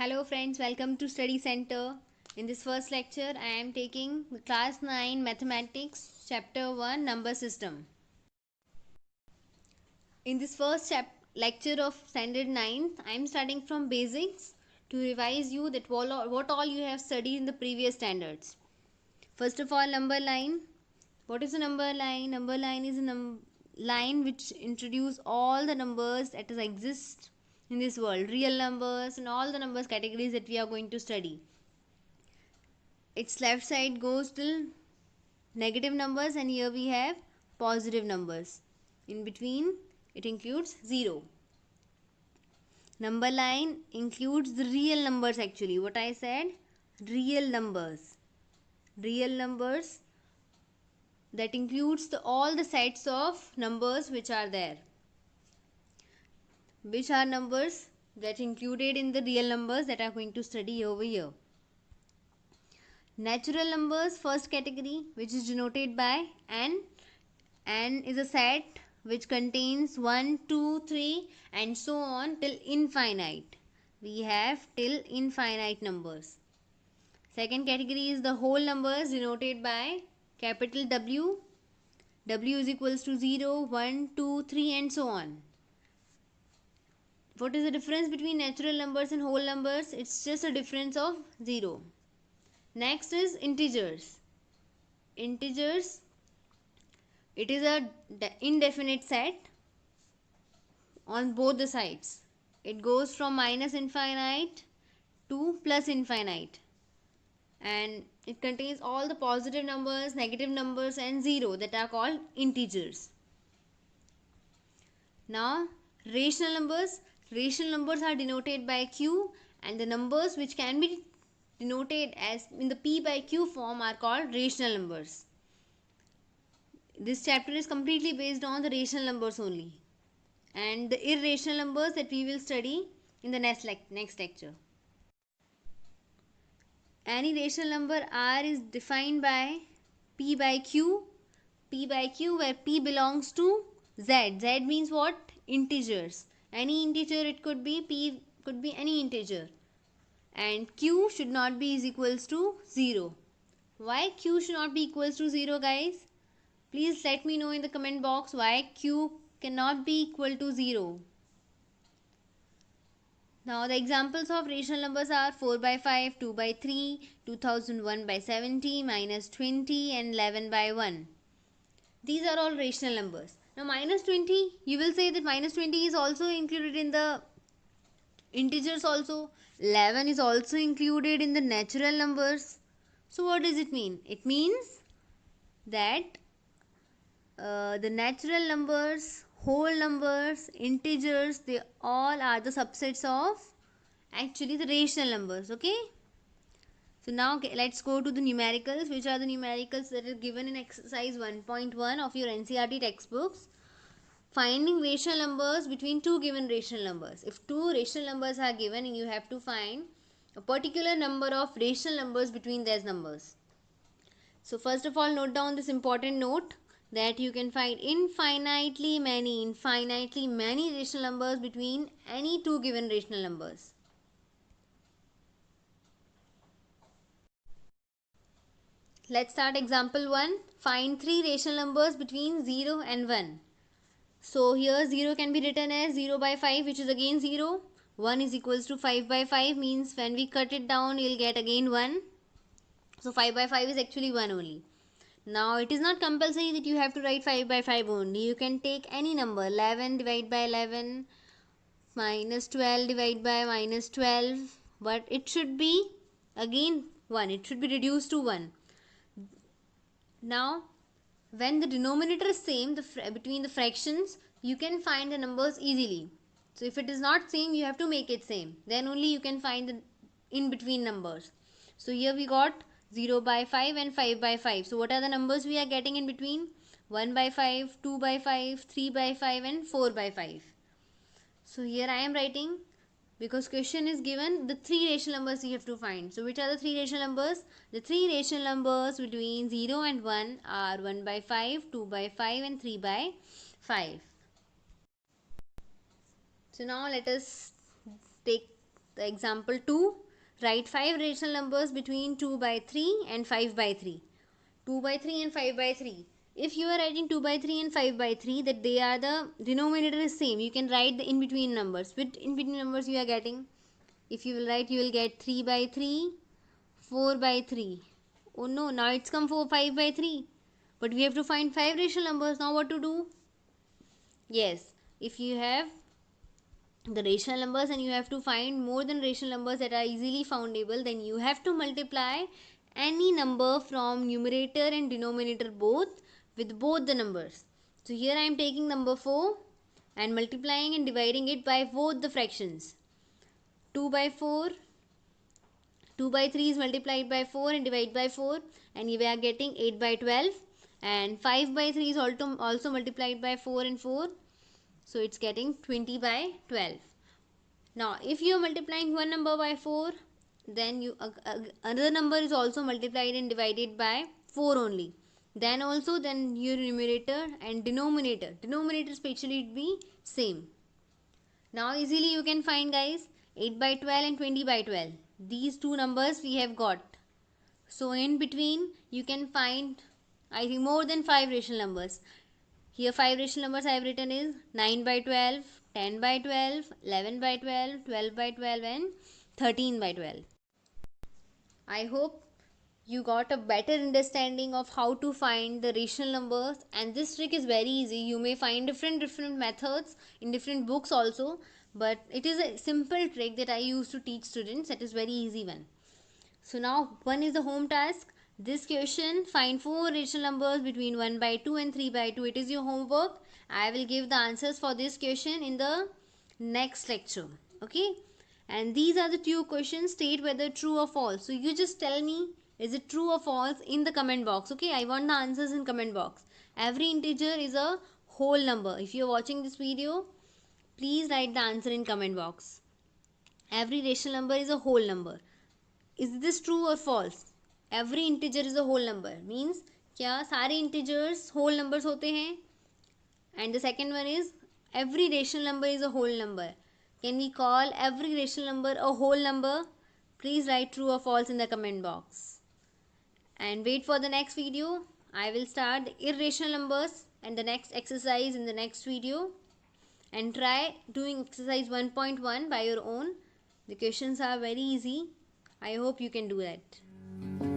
Hello friends, welcome to Study Center. In this first lecture, I am taking the class 9 mathematics chapter 1 number system. In this first lecture of standard 9th, I am starting from basics to revise you that what all you have studied in the previous standards. First of all, number line. What is a number line? Number line is a line which introduce all the numbers that exist in this world, real numbers and all the numbers categories that we are going to study. Its left side goes till negative numbers and here we have positive numbers. In between it includes 0. Number line includes the real numbers actually. What I said, real numbers. Real numbers, that includes all the sets of numbers which are there. Which are numbers that included in the real numbers that are going to study over here. Natural numbers, first category, which is denoted by n. N is a set which contains 1, 2, 3 and so on till infinite. We have till infinite numbers. Second category is the whole numbers denoted by capital W. W is equals to 0, 1, 2, 3 and so on. What is the difference between natural numbers and whole numbers? It's just a difference of 0. Next is integers. Integers, it is a indefinite set on both the sides. It goes from minus infinite to plus infinite. And it contains all the positive numbers, negative numbers and 0 that are called integers. Now, rational numbers. Rational numbers are denoted by Q and the numbers which can be denoted as in the P by Q form are called rational numbers. This chapter is completely based on the rational numbers only and the irrational numbers that we will study in the next lecture. Any rational number R is defined by P by Q. P by Q where P belongs to Z. Z means what? Integers. Any integer it could be, P could be any integer. And Q should not be is equals to 0. Why Q should not be equals to 0 guys? Please let me know in the comment box why Q cannot be equal to 0. Now the examples of rational numbers are 4 by 5, 2 by 3, 2001 by 70, minus 20 and 11 by 1. These are all rational numbers. Now minus 20, you will say that minus 20 is also included in the integers also. 11 is also included in the natural numbers. So what does it mean? It means that the natural numbers, whole numbers, integers, they all are the subsets of actually the rational numbers. Okay. So now let's go to the numericals. Which are the numericals that are given in exercise 1.1 of your NCERT textbooks. Finding rational numbers between two given rational numbers. If two rational numbers are given and you have to find a particular number of rational numbers between those numbers. So first of all, note down this important note that you can find infinitely many rational numbers between any two given rational numbers. Let's start example 1. Find three rational numbers between 0 and 1. So here 0 can be written as 0 by 5, which is again 0. 1 is equals to 5 by 5, means when we cut it down you'll get again 1. So 5 by 5 is actually 1 only. Now it is not compulsory that you have to write 5 by 5 only. You can take any number. 11 divided by 11, minus 12 divided by minus 12. But it should be again 1. It should be reduced to 1. Now when the denominator is same between the fractions, you can find the numbers easily. So if it is not same, you have to make it same. Then only you can find the in between numbers. So here we got 0 by 5 and 5 by 5. So what are the numbers we are getting in between? 1 by 5, 2 by 5, 3 by 5 and 4 by 5. So here I am writing, because question is given, the three rational numbers you have to find. So which are the three rational numbers? The three rational numbers between 0 and 1 are 1 by 5, 2 by 5 and 3 by 5. So now let us take The example 2, write 5 rational numbers between 2 by 3 and 5 by 3. 2 by 3 and 5 by 3. If you are writing 2 by 3 and 5 by 3, that they are the denominator is same, you can write the in between numbers. Which in between numbers you are getting? If you will write, you will get 3 by 3, 4 by 3. Oh no, now it's come for 5 by 3. But we have to find 5 rational numbers. Now what to do? Yes, if you have the rational numbers and you have to find more than rational numbers that are easily foundable, then you have to multiply any number from numerator and denominator both with both the numbers. So here I am taking number 4 and multiplying and dividing it by both the fractions. 2 by 4, 2 by 3 is multiplied by 4 and divided by 4, and we are getting 8 by 12, and 5 by 3 is also multiplied by 4 and 4, so it's getting 20 by 12. Now if you are multiplying one number by 4, then another number is also multiplied and divided by 4 only. Then your numerator and denominator especially it be same. Now easily you can find, guys, 8 by 12 and 20 by 12. These two numbers we have got. So in between you can find, I think, more than 5 rational numbers. Here 5 rational numbers I have written is 9 by 12, 10 by 12, 11 by 12, 12 by 12 and 13 by 12. I hope you got a better understanding of how to find the rational numbers, and this trick is very easy. You may find different methods in different books also, but it is a simple trick that I use to teach students. That is very easy one. So now one is the home task. This question, find 4 rational numbers between 1 by 2 and 3 by 2. It is your homework. I will give the answers for this question in the next lecture. Okay. And these are the 2 questions. State whether true or false. So you just tell me, is it true or false in the comment box. Okay. I want the answers in comment box. Every integer is a whole number. If you are watching this video, please write the answer in comment box. Every rational number is a whole number. Is this true or false? Every integer is a whole number. Means क्या सारे integers whole numbers होते हैं? And the second one is, every rational number is a whole number. Can we call every rational number a whole number? Please write true or false in the comment box. And wait for the next video. I will start the irrational numbers and the next exercise in the next video. And try doing exercise 1.1 by your own. The questions are very easy. I hope you can do that.